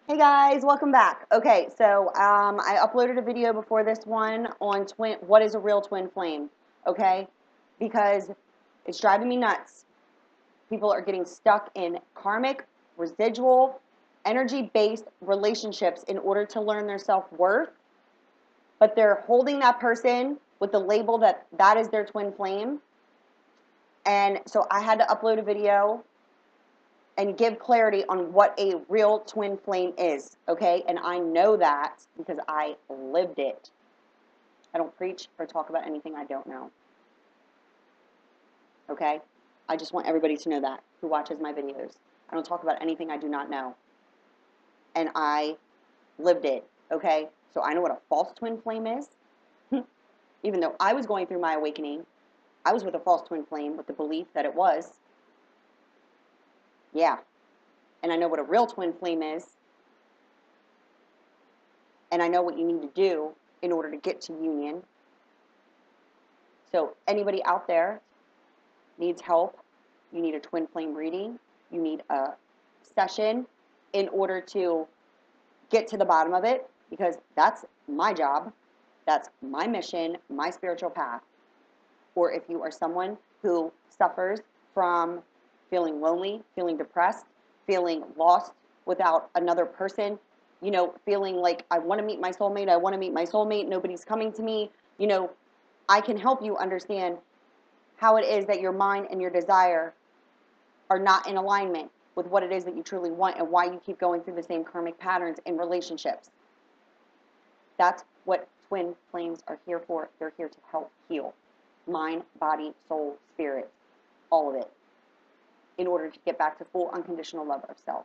Hey guys, welcome back. Okay, so I uploaded a video before this one on what is a real twin flame, okay? Because it's driving me nuts. People are getting stuck in karmic, residual, energy-based relationships in order to learn their self-worth, but they're holding that person with the label that is their twin flame. And so I had to upload a video and give clarity on what a real twin flame is, okay? And I know that because I lived it. I don't preach or talk about anything I don't know, okay? I just want everybody to know that who watches my videos. I don't talk about anything I do not know. And I lived it, okay? So I know what a false twin flame is. Even though I was going through my awakening, I was with a false twin flame with the belief that it was. Yeah. And I know what a real twin flame is. And I know what you need to do in order to get to union. So anybody out there needs help, you need a twin flame reading, you need a session in order to get to the bottom of it, because that's my job, that's my mission, my spiritual path. Or if you are someone who suffers from feeling lonely, feeling depressed, feeling lost without another person, you know, feeling like I want to meet my soulmate, nobody's coming to me, you know, I can help you understand how it is that your mind and your desire are not in alignment with what it is that you truly want and why you keep going through the same karmic patterns in relationships. That's what twin flames are here for. They're here to help heal mind, body, soul, spirit, all of it, in order to get back to full unconditional love of self.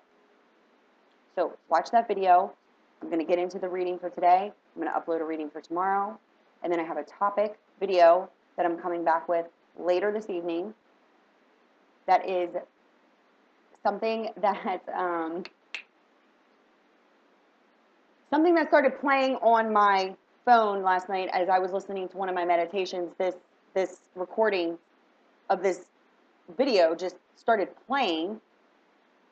So watch that video. I'm going to get into the reading for today. I'm going to upload a reading for tomorrow. And then I have a topic video that I'm coming back with later this evening. That is something that started playing on my phone last night as I was listening to one of my meditations. This recording of this video just started playing,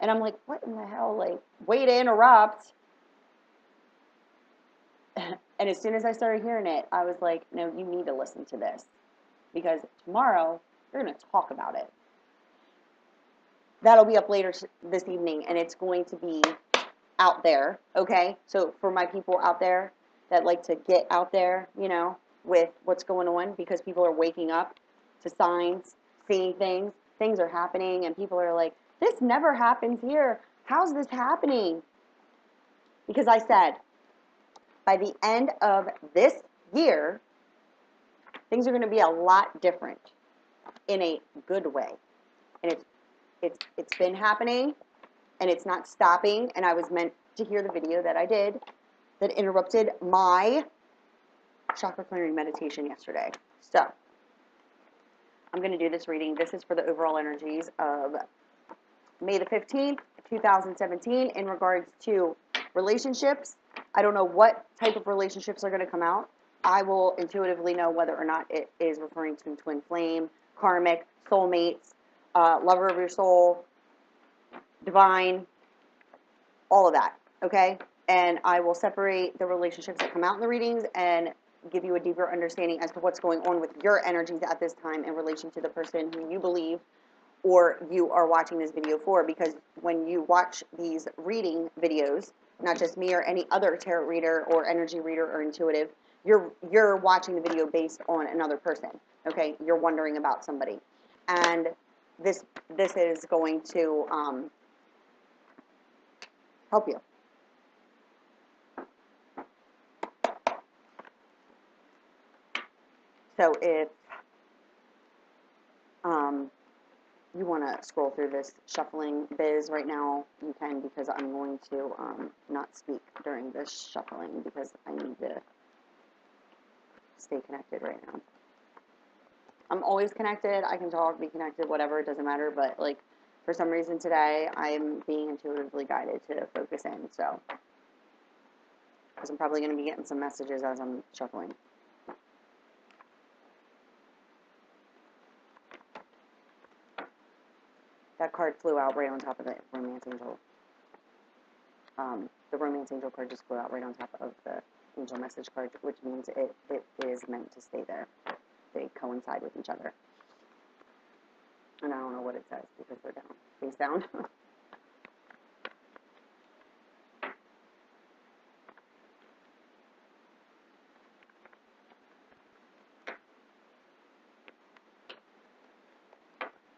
and I'm like, what in the hell? Like, way to interrupt. And as soon as I started hearing it, I was like, no, you need to listen to this, because tomorrow we're going to talk about it. That'll be up later this evening, and it's going to be out there, okay? So for my people out there that like to get out there, you know, with what's going on, because people are waking up to signs, seeing things are happening, and people are like, this never happens here. How's this happening? Because I said, by the end of this year, things are going to be a lot different in a good way. And it's been happening, and it's not stopping. And I was meant to hear the video that I did that interrupted my chakra clearing meditation yesterday. So I'm going to do this reading. This is for the overall energies of May the 15th, 2017, in regards to relationships. I don't know what type of relationships are going to come out. I will intuitively know whether or not it is referring to twin flame, karmic, soulmates, lover of your soul, divine, all of that, okay? And I will separate the relationships that come out in the readings and give you a deeper understanding as to what's going on with your energies at this time in relation to the person who you believe or you are watching this video for. Because when you watch these reading videos, not just me or any other tarot reader or energy reader or intuitive, you're watching the video based on another person, okay? You're wondering about somebody. And this is going to help you. So if you want to scroll through this shuffling biz right now, you can, because I'm going to not speak during this shuffling because I need to stay connected right now. I'm always connected. I can talk, be connected, whatever. It doesn't matter. But, like, for some reason today, I'm being intuitively guided to focus in. So, because I'm probably going to be getting some messages as I'm shuffling. That card flew out right on top of the romance angel. the romance angel card just flew out right on top of the angel message card, which means it is meant to stay there. They coincide with each other. And I don't know what it says because they're down, face down.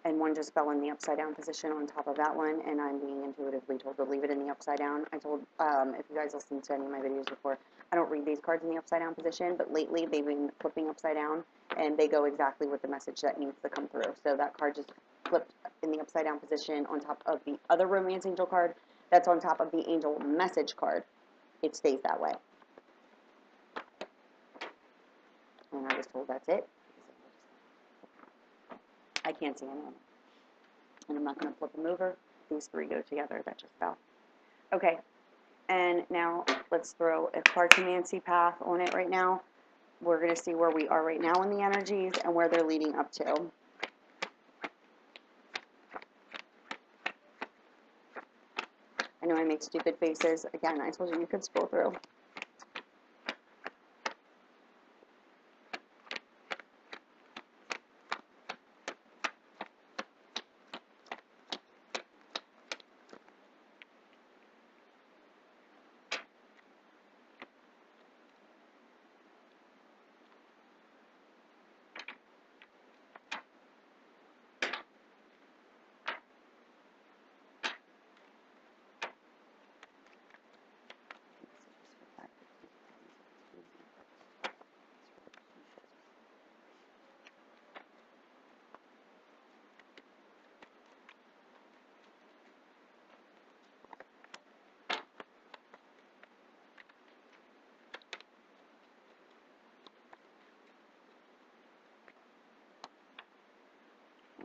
And one just fell in the upside down position on top of that one, and I'm being intuitively told to leave it in the upside down. I told, if you guys listened to any of my videos before, I don't read these cards in the upside down position, but lately they've been flipping upside down, and they go exactly with the message that needs to come through. So that card just flipped in the upside down position on top of the other romance angel card that's on top of the angel message card. It stays that way. And I was told that's it. I can't see anyone. And I'm not going to flip them over. These three go together. That just fell. Okay. And now let's throw a Cartomancy path on it right now. We're going to see where we are right now in the energies and where they're leading up to. I know I make stupid faces. Again, I told you you could scroll through.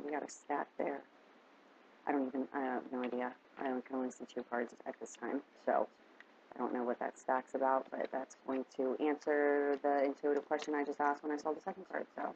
We got a stack there. I have no idea. I can only see two cards at this time, so I don't know what that stack's about, but that's going to answer the intuitive question I just asked when I saw the second card, so.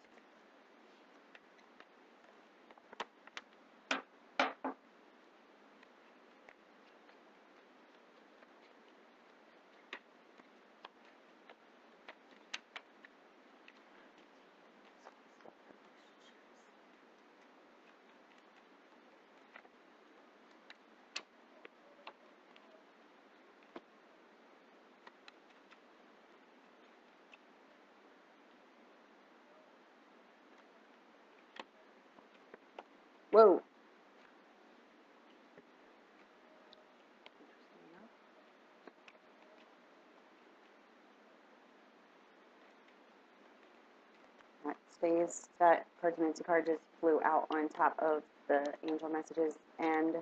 Whoa. That stays, that Cartomancy card just flew out on top of the angel messages and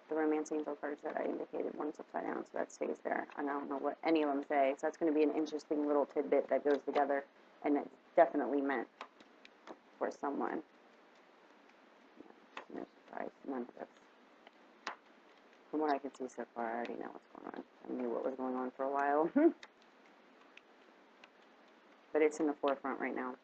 the romance angel cards that I indicated. One's upside down, so that stays there. And I don't know what any of them say, so that's going to be an interesting little tidbit that goes together, and it's definitely meant for someone. No surprise, none of this. From what I can see so far, I already know what's going on. I knew what was going on for a while. But it's in the forefront right now.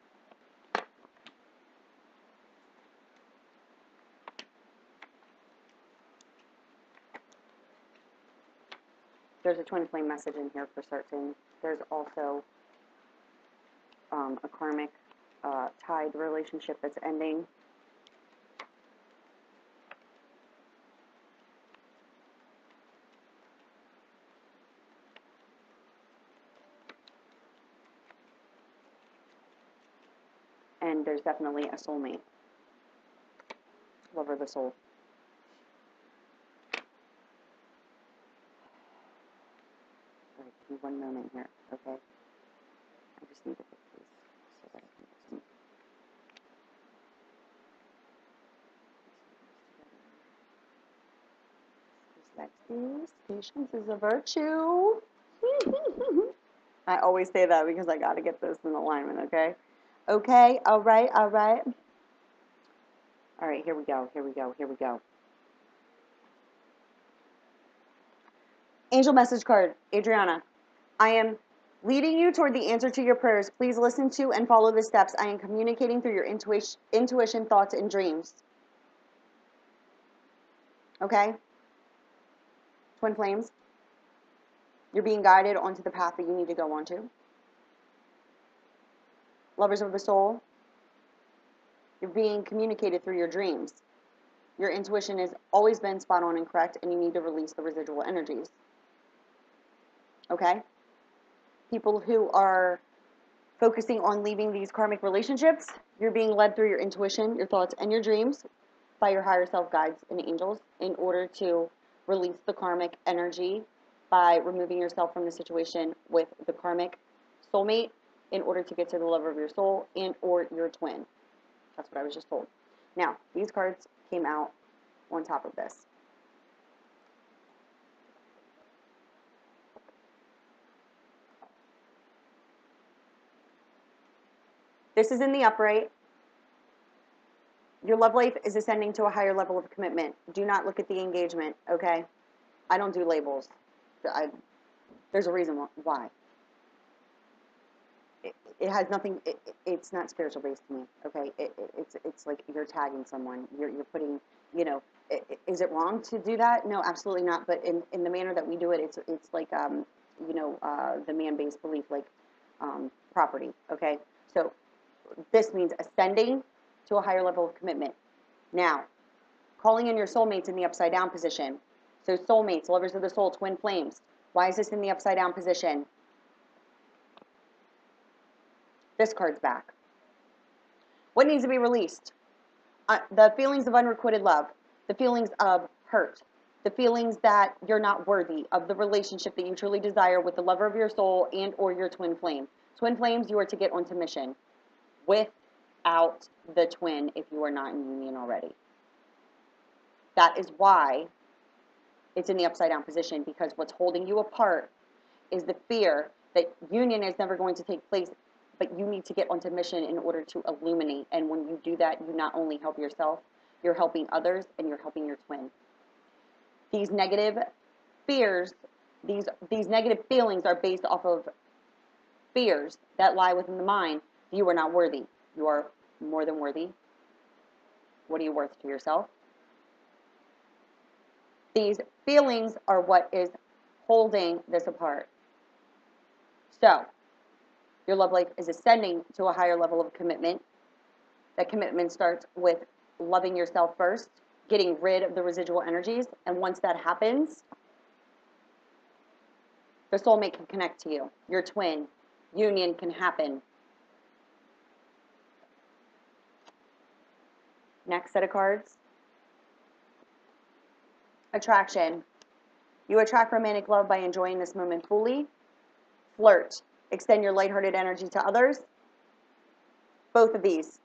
There's a twin flame message in here for certain. There's also a karmic tied relationship that's ending. And there's definitely a soulmate. Lover of the soul. All right, give me 1 moment here, okay? I just need to fix these so that I can just patience is a virtue. I always say that because I got to get this in alignment, okay? Okay, all right, all right. All right, here we go, here we go, here we go. Angel message card, Adriana. I am leading you toward the answer to your prayers. Please listen to and follow the steps. I am communicating through your intuition, thoughts, and dreams. Okay? Twin flames, you're being guided onto the path that you need to go onto. Lovers of the soul, you're being communicated through your dreams. Your intuition has always been spot on and correct, and you need to release the residual energies. Okay? People who are focusing on leaving these karmic relationships, you're being led through your intuition, your thoughts, and your dreams by your higher self guides and angels in order to release the karmic energy by removing yourself from the situation with the karmic soulmate in order to get to the lover of your soul and or your twin. That's what I was just told. Now, these cards came out on top of this. This is in the upright. Your love life is ascending to a higher level of commitment. Do not look at the engagement, okay? I don't do labels. There's a reason why. It has nothing, it's not spiritual based to me, okay? It's like you're tagging someone. You're putting, you know, is it wrong to do that? No, absolutely not. But in the manner that we do it, it's like, you know, the man-based belief, like property, okay? So this means ascending to a higher level of commitment. Now, calling in your soulmates in the upside down position. So soulmates, lovers of the soul, twin flames. Why is this in the upside down position? This card's back. What needs to be released? The feelings of unrequited love, the feelings of hurt, the feelings that you're not worthy of the relationship that you truly desire with the lover of your soul and or your twin flame. Twin flames, you are to get onto mission without the twin if you are not in union already. That is why it's in the upside down position, because what's holding you apart is the fear that union is never going to take place, but you need to get onto mission in order to illuminate. And when you do that, you not only help yourself, you're helping others, and you're helping your twin. These negative fears, these negative feelings are based off of fears that lie within the mind. You are not worthy. You are more than worthy. What are you worth to yourself? These feelings are what is holding this apart. So, your love life is ascending to a higher level of commitment. That commitment starts with loving yourself first, getting rid of the residual energies, and once that happens, the soulmate can connect to you. Your twin union can happen. Next set of cards. Attraction. You attract romantic love by enjoying this moment fully. Flirt. Extend your lighthearted energy to others. Both of these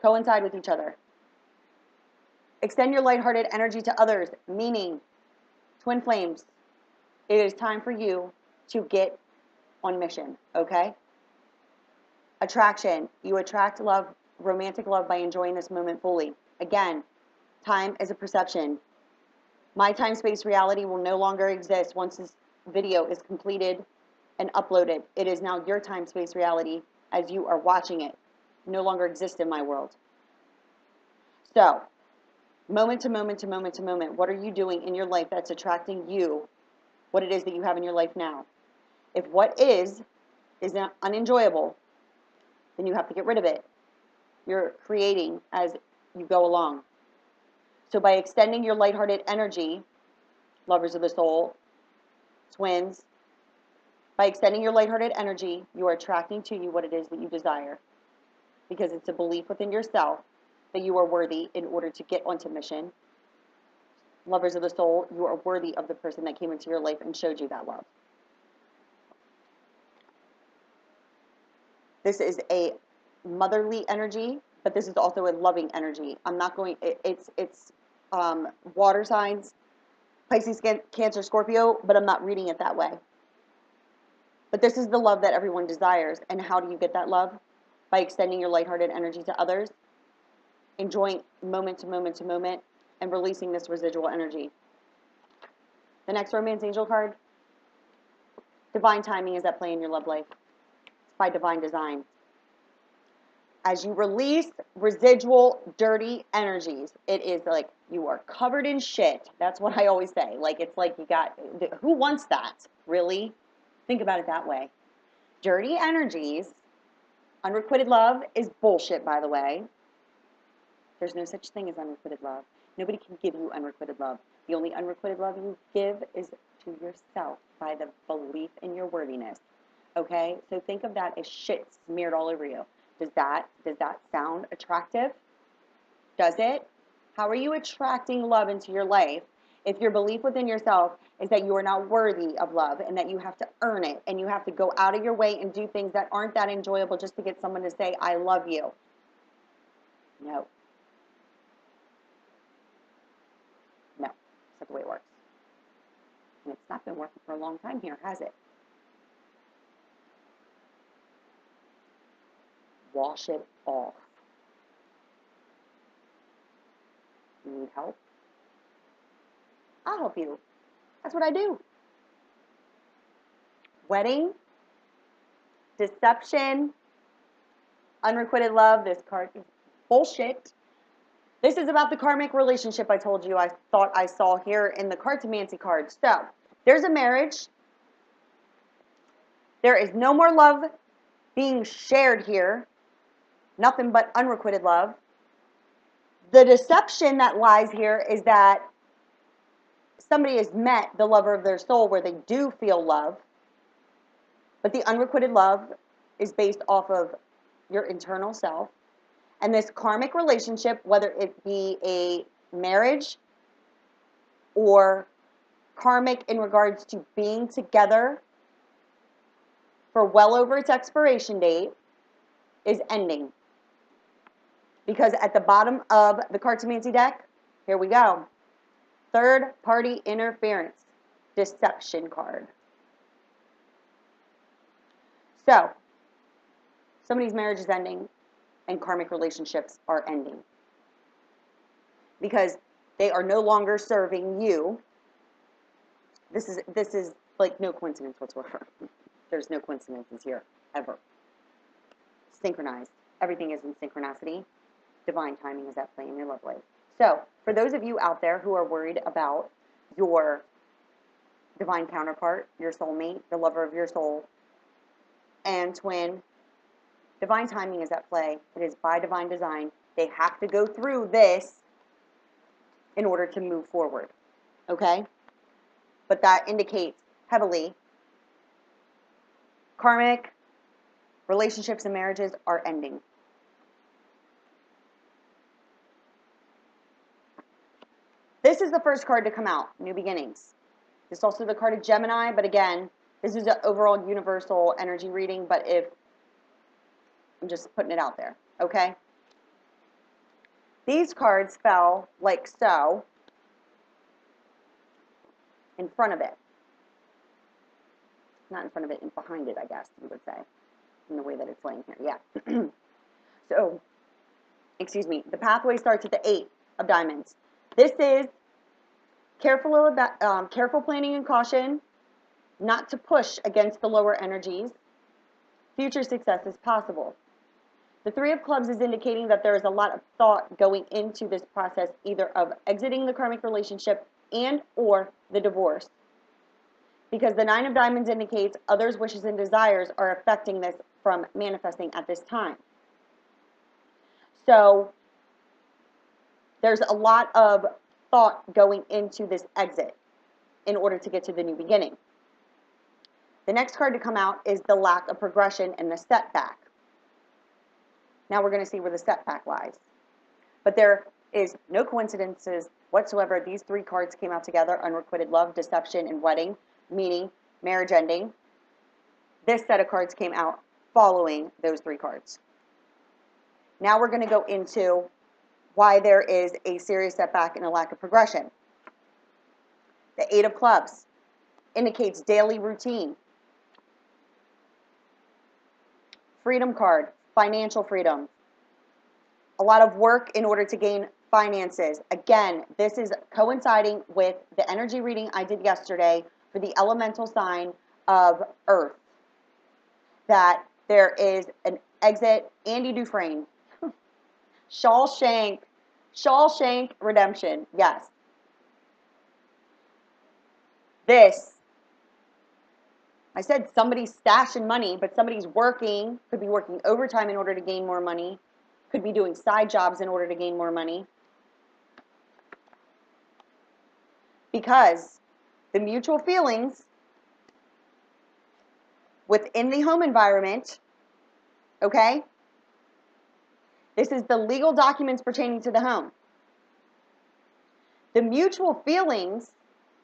coincide with each other. Extend your lighthearted energy to others, meaning, twin flames, it is time for you to get on mission, okay? Attraction. You attract love, romantic love, by enjoying this moment fully. Again, time is a perception. My time-space reality will no longer exist once this video is completed and uploaded. It is now your time-space reality as you are watching it. No longer exists in my world. So, moment to moment to moment to moment, what are you doing in your life that's attracting you, what it is that you have in your life now? If what is unenjoyable, then you have to get rid of it. You're creating as you go along. So by extending your lighthearted energy, lovers of the soul, twins, by extending your lighthearted energy, you are attracting to you what it is that you desire. Because it's a belief within yourself that you are worthy in order to get onto mission. Lovers of the soul, you are worthy of the person that came into your life and showed you that love. This is a motherly energy, but this is also a loving energy. I'm not going, it's water signs, Pisces, Cancer, Scorpio, but I'm not reading it that way. But this is the love that everyone desires. And how do you get that love? By extending your lighthearted energy to others, enjoying moment to moment to moment, and releasing this residual energy. The next romance angel card, divine timing is at play in your love life. It's by divine design. As you release residual dirty energies, it is like You are covered in shit. That's what I always say. Like, it's like you got, who wants that? Really? Think about it that way. Dirty energies. Unrequited love is bullshit, by the way. There's no such thing as unrequited love. Nobody can give you unrequited love. The only unrequited love you give is to yourself by the belief in your worthiness. Okay? So think of that as shit smeared all over you. Does that sound attractive? Does it? How are you attracting love into your life if your belief within yourself is that you are not worthy of love and that you have to earn it and you have to go out of your way and do things that aren't that enjoyable just to get someone to say, I love you? No. No. That's not the way it works. And it's not been working for a long time here, has it? Wash it off. You need help? I'll help you. That's what I do. Wedding, deception, unrequited love. This card is bullshit. This is about the karmic relationship I told you I thought I saw here in the Cartomancy cards. So, there's a marriage. There is no more love being shared here. Nothing but unrequited love. The deception that lies here is that somebody has met the lover of their soul where they do feel love, but the unrequited love is based off of your internal self. And this karmic relationship, whether it be a marriage or karmic in regards to being together for well over its expiration date, is ending. Because at the bottom of the Cartomancy deck, here we go. Third party interference, deception card. So, somebody's marriage is ending and karmic relationships are ending. Because they are no longer serving you. This is like no coincidence whatsoever. There's no coincidences here, ever. Synchronized. Everything is in synchronicity. Divine timing is at play in your love life. So, for those of you out there who are worried about your divine counterpart, your soulmate, the lover of your soul, and twin, divine timing is at play. It is by divine design. They have to go through this in order to move forward. Okay? But that indicates heavily karmic relationships and marriages are ending. This is the first card to come out, New Beginnings. This is also the card of Gemini, but again, this is an overall universal energy reading, but if I'm just putting it out there, okay? These cards fell like so in front of it. Not in front of it, behind it, I guess you would say, in the way that it's laying here, yeah. So, excuse me, the pathway starts at the 8 of diamonds. This is careful planning and caution, not to push against the lower energies. Future success is possible. The 3 of clubs is indicating that there is a lot of thought going into this process, either of exiting the karmic relationship and or the divorce. Because the 9 of diamonds indicates others' wishes and desires are affecting this from manifesting at this time. So there's a lot of thought going into this exit in order to get to the new beginning. The next card to come out is the lack of progression and the setback. Now we're going to see where the setback lies. But there is no coincidences whatsoever. These 3 cards came out together: unrequited love, deception, and wedding, meaning marriage ending. This set of cards came out following those 3 cards. Now we're going to go into why there is a serious setback and a lack of progression. The 8 of clubs indicates daily routine. Freedom card, financial freedom. A lot of work in order to gain finances. Again, this is coinciding with the energy reading I did yesterday for the elemental sign of Earth. That there is an exit. Andy Dufresne, Shawshank, Shawshank Redemption, yes. This, I said somebody's stashing money, but somebody's working, could be working overtime in order to gain more money, could be doing side jobs in order to gain more money. Because the mutual feelings within the home environment, okay? This is the legal documents pertaining to the home. The mutual feelings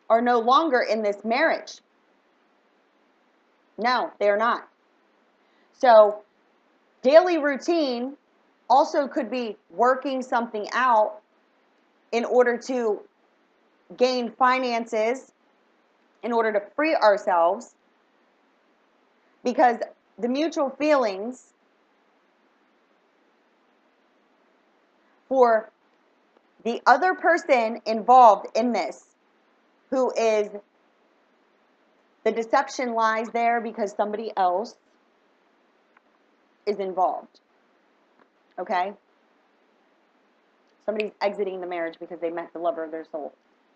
are no longer in this marriage. No, they are not. So, daily routine also could be working something out in order to gain finances, in order to free ourselves, because the mutual feelings for the other person involved in this, who is, the deception lies there because somebody else is involved, okay? Somebody's exiting the marriage because they met the lover of their soul,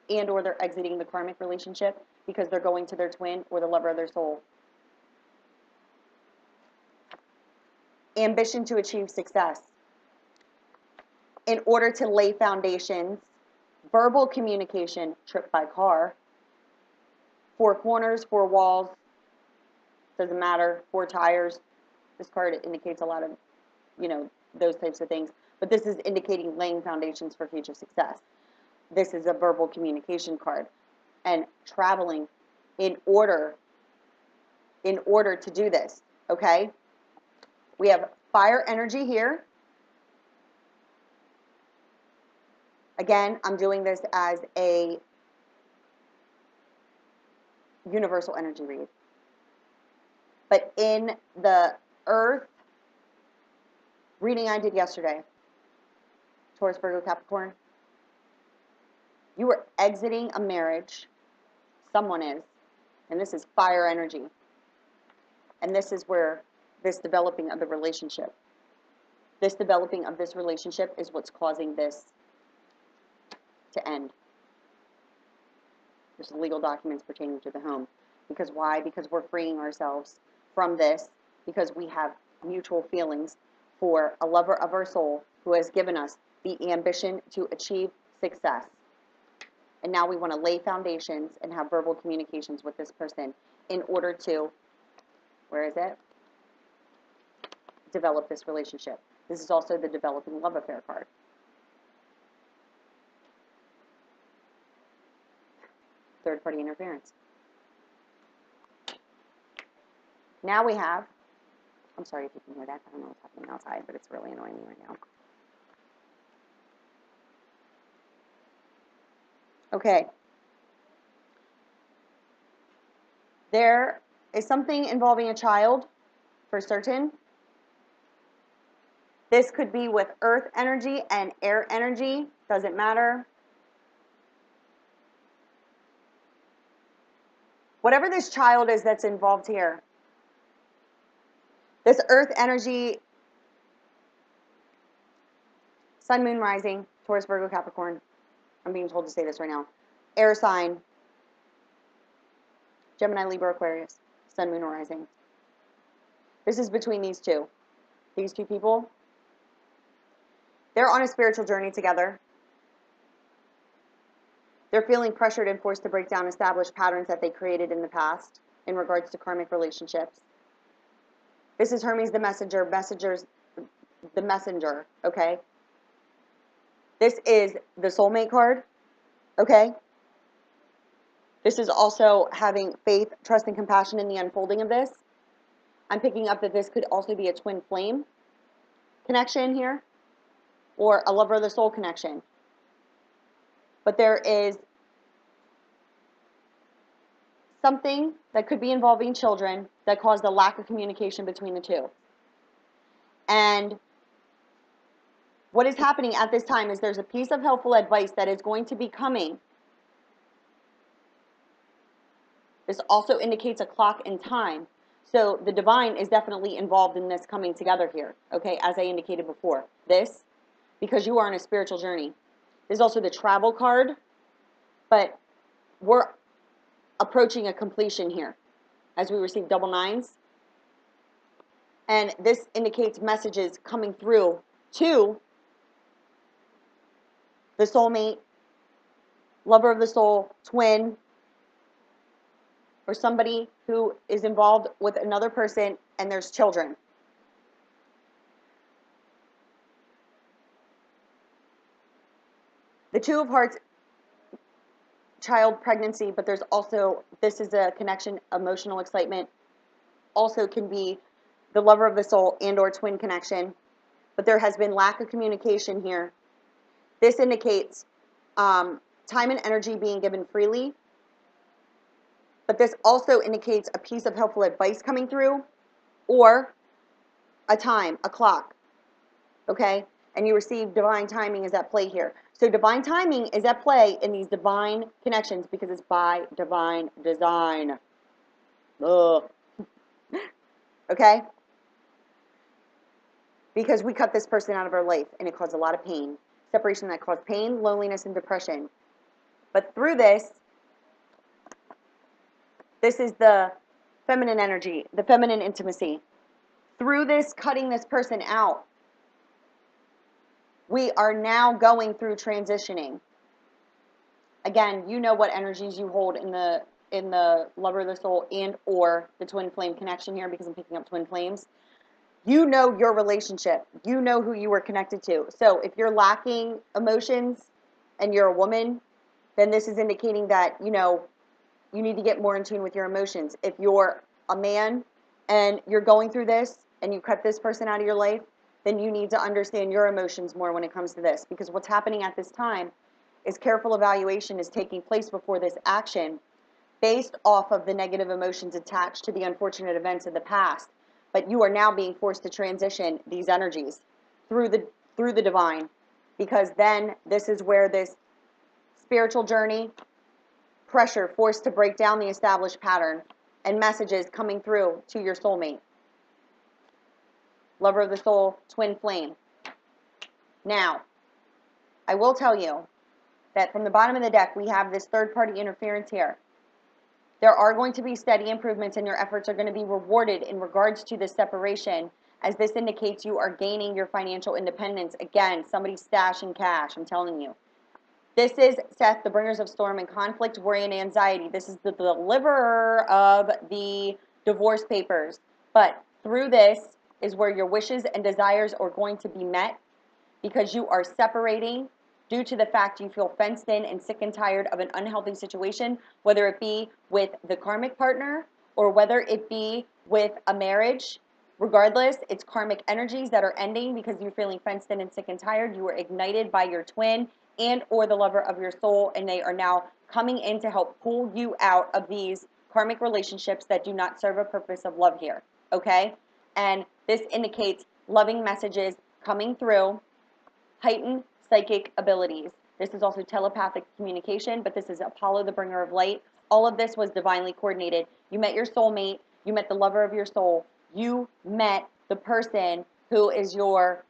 and or they're exiting the karmic relationship because they're going to their twin or the lover of their soul. Ambition to achieve success. In order to lay foundations, verbal communication, trip by car, four corners, four walls, doesn't matter, four tires. This card indicates a lot of, those types of things. But this is indicating laying foundations for future success. This is a verbal communication card. And traveling in order to do this, okay? We have fire energy here. Again, I'm doing this as a universal energy read. But in the earth reading I did yesterday, Taurus, Virgo, Capricorn, you are exiting a marriage. Someone is. And this is fire energy. And this is where this developing of the relationship. This developing of this relationship is what's causing this to end. There's legal documents pertaining to the home. Because why? Because we're freeing ourselves from this, because we have mutual feelings for a lover of our soul who has given us the ambition to achieve success. And now we want to lay foundations and have verbal communications with this person in order to, where is it? Develop this relationship. This is also the developing love affair card. Third-party interference. Now we have, I'm sorry if you can hear that. I don't know what's happening outside, but it's really annoying me right now. Okay. There is something involving a child, for certain. This could be with earth energy and air energy. Doesn't matter. Whatever this child is that's involved here, this earth energy, sun, moon, rising, Taurus, Virgo, Capricorn. I'm being told to say this right now. Air sign, Gemini, Libra, Aquarius, sun, moon, or rising. This is between these two people. They're on a spiritual journey together. They're feeling pressured and forced to break down established patterns that they created in the past in regards to karmic relationships. This is Hermes the messenger, the messenger, okay? This is the soulmate card, okay? This is also having faith, trust, and compassion in the unfolding of this. I'm picking up that this could also be a twin flame connection here, or a lover of the soul connection. But there is something that could be involving children that caused a lack of communication between the two. And what is happening at this time is there's a piece of helpful advice that is going to be coming. This also indicates a clock and time. So the divine is definitely involved in this coming together here, okay, as I indicated before. This, because you are on a spiritual journey. There's also the travel card, but we're approaching a completion here as we receive double nines. And this indicates messages coming through to the soulmate, lover of the soul, twin, or somebody who is involved with another person and there's children. The Two of Hearts, child, pregnancy, but there's also, this is a connection, emotional excitement, also can be the lover of the soul and or twin connection, but there has been lack of communication here. This indicates time and energy being given freely, but this also indicates a piece of helpful advice coming through or a time, a clock, okay? And you receive divine timing is at play here. So divine timing is at play in these divine connections because it's by divine design. Ugh. Okay? Because we cut this person out of our life and it caused a lot of pain. Separation that caused pain, loneliness, and depression. But through this is the feminine energy, the feminine intimacy. Through this, cutting this person out, we are now going through transitioning. Again, you know what energies you hold in the lover of the soul and or the twin flame connection here because I'm picking up twin flames. You know your relationship. You know who you were connected to. So if you're lacking emotions and you're a woman, then this is indicating that, you know, you need to get more in tune with your emotions. If you're a man and you're going through this and you cut this person out of your life, then you need to understand your emotions more when it comes to this. Because what's happening at this time is careful evaluation is taking place before this action based off of the negative emotions attached to the unfortunate events of the past. But you are now being forced to transition these energies through the divine, because then this is where this spiritual journey, pressure, forced to break down the established pattern, and messages coming through to your soulmate. Lover of the soul, twin flame. Now, I will tell you that from the bottom of the deck, we have this third-party interference here. There are going to be steady improvements and your efforts are going to be rewarded in regards to this separation, as this indicates you are gaining your financial independence. Again, somebody's stashing cash, I'm telling you. This is Seth, the bringers of storm and conflict, worry, and anxiety. This is the deliverer of the divorce papers. But through this is where your wishes and desires are going to be met because you are separating due to the fact you feel fenced in and sick and tired of an unhealthy situation, whether it be with the karmic partner or whether it be with a marriage. Regardless, it's karmic energies that are ending because you're feeling fenced in and sick and tired. You were ignited by your twin and or the lover of your soul, and they are now coming in to help pull you out of these karmic relationships that do not serve a purpose of love here, okay? And this indicates loving messages coming through, heightened psychic abilities. This is also telepathic communication, but this is Apollo, the bringer of light. All of this was divinely coordinated. You met your soulmate. You met the lover of your soul. You met the person who is your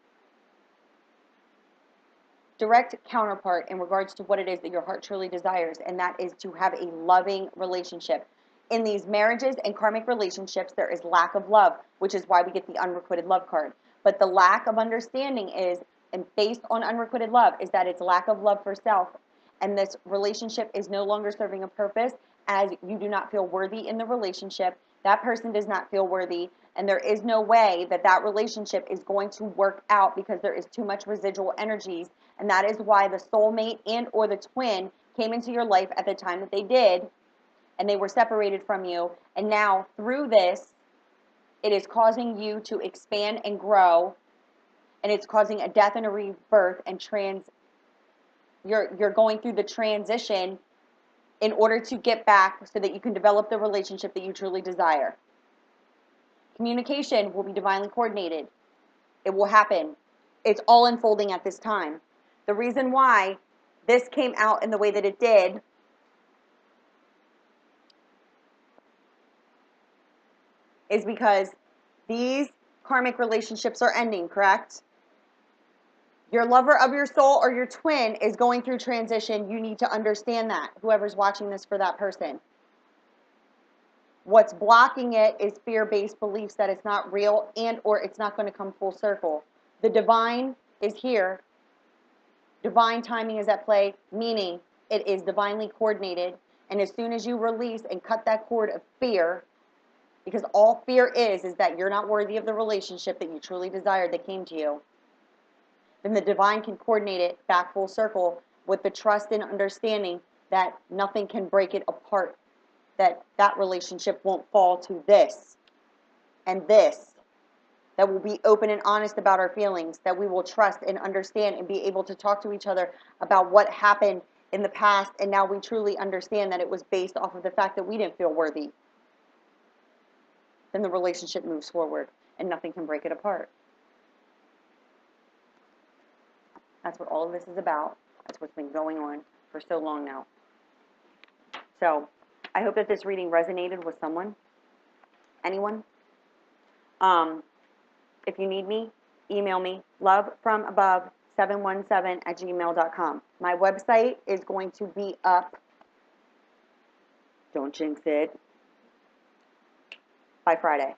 direct counterpart in regards to what it is that your heart truly desires, and that is to have a loving relationship. In these marriages and karmic relationships, there is lack of love, which is why we get the unrequited love card. But the lack of understanding is, and based on unrequited love, is that it's lack of love for self, and this relationship is no longer serving a purpose as you do not feel worthy in the relationship. That person does not feel worthy, and there is no way that that relationship is going to work out because there is too much residual energies, and that is why the soulmate and or the twin came into your life at the time that they did, and they were separated from you, and now through this, it is causing you to expand and grow, and it's causing a death and a rebirth, and you're going through the transition in order to get back so that you can develop the relationship that you truly desire. Communication will be divinely coordinated. It will happen. It's all unfolding at this time. The reason why this came out in the way that it did is because these karmic relationships are ending, correct? Your lover of your soul or your twin is going through transition. You need to understand that, whoever's watching this for that person. What's blocking it is fear-based beliefs that it's not real and or it's not going to come full circle. The divine is here. Divine timing is at play, meaning it is divinely coordinated. And as soon as you release and cut that cord of fear, because all fear is that you're not worthy of the relationship that you truly desired that came to you, then the divine can coordinate it back full circle with the trust and understanding that nothing can break it apart, that that relationship won't fall to this and this, that we'll be open and honest about our feelings, that we will trust and understand and be able to talk to each other about what happened in the past, and now we truly understand that it was based off of the fact that we didn't feel worthy. Then the relationship moves forward and nothing can break it apart. That's what all of this is about. That's what's been going on for so long now. So I hope that this reading resonated with someone, anyone. If you need me, email me, lovefromabove717@gmail.com. My website is going to be up, don't jinx it, by Friday.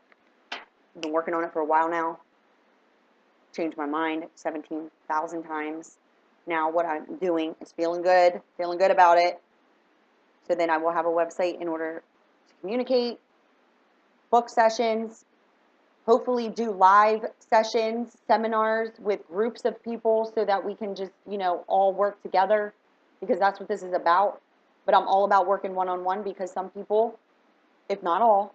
I've been working on it for a while now. Changed my mind 17,000 times. Now what I'm doing is feeling good about it. So then I will have a website in order to communicate, book sessions, hopefully do live sessions, seminars with groups of people so that we can just, all work together, because that's what this is about. But I'm all about working one-on-one because some people, if not all,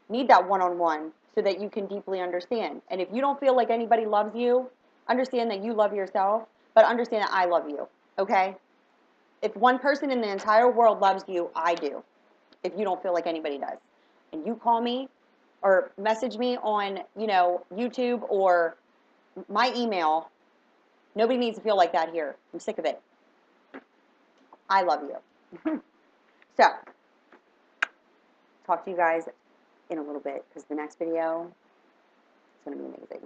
need that one-on-one so that you can deeply understand. And if you don't feel like anybody loves you, understand that you love yourself, but understand that I love you, okay? If one person in the entire world loves you, I do, if you don't feel like anybody does. And you call me or message me on, YouTube or my email. Nobody needs to feel like that here. I'm sick of it. I love you. So, talk to you guys in a little bit because the next video is going to be amazing.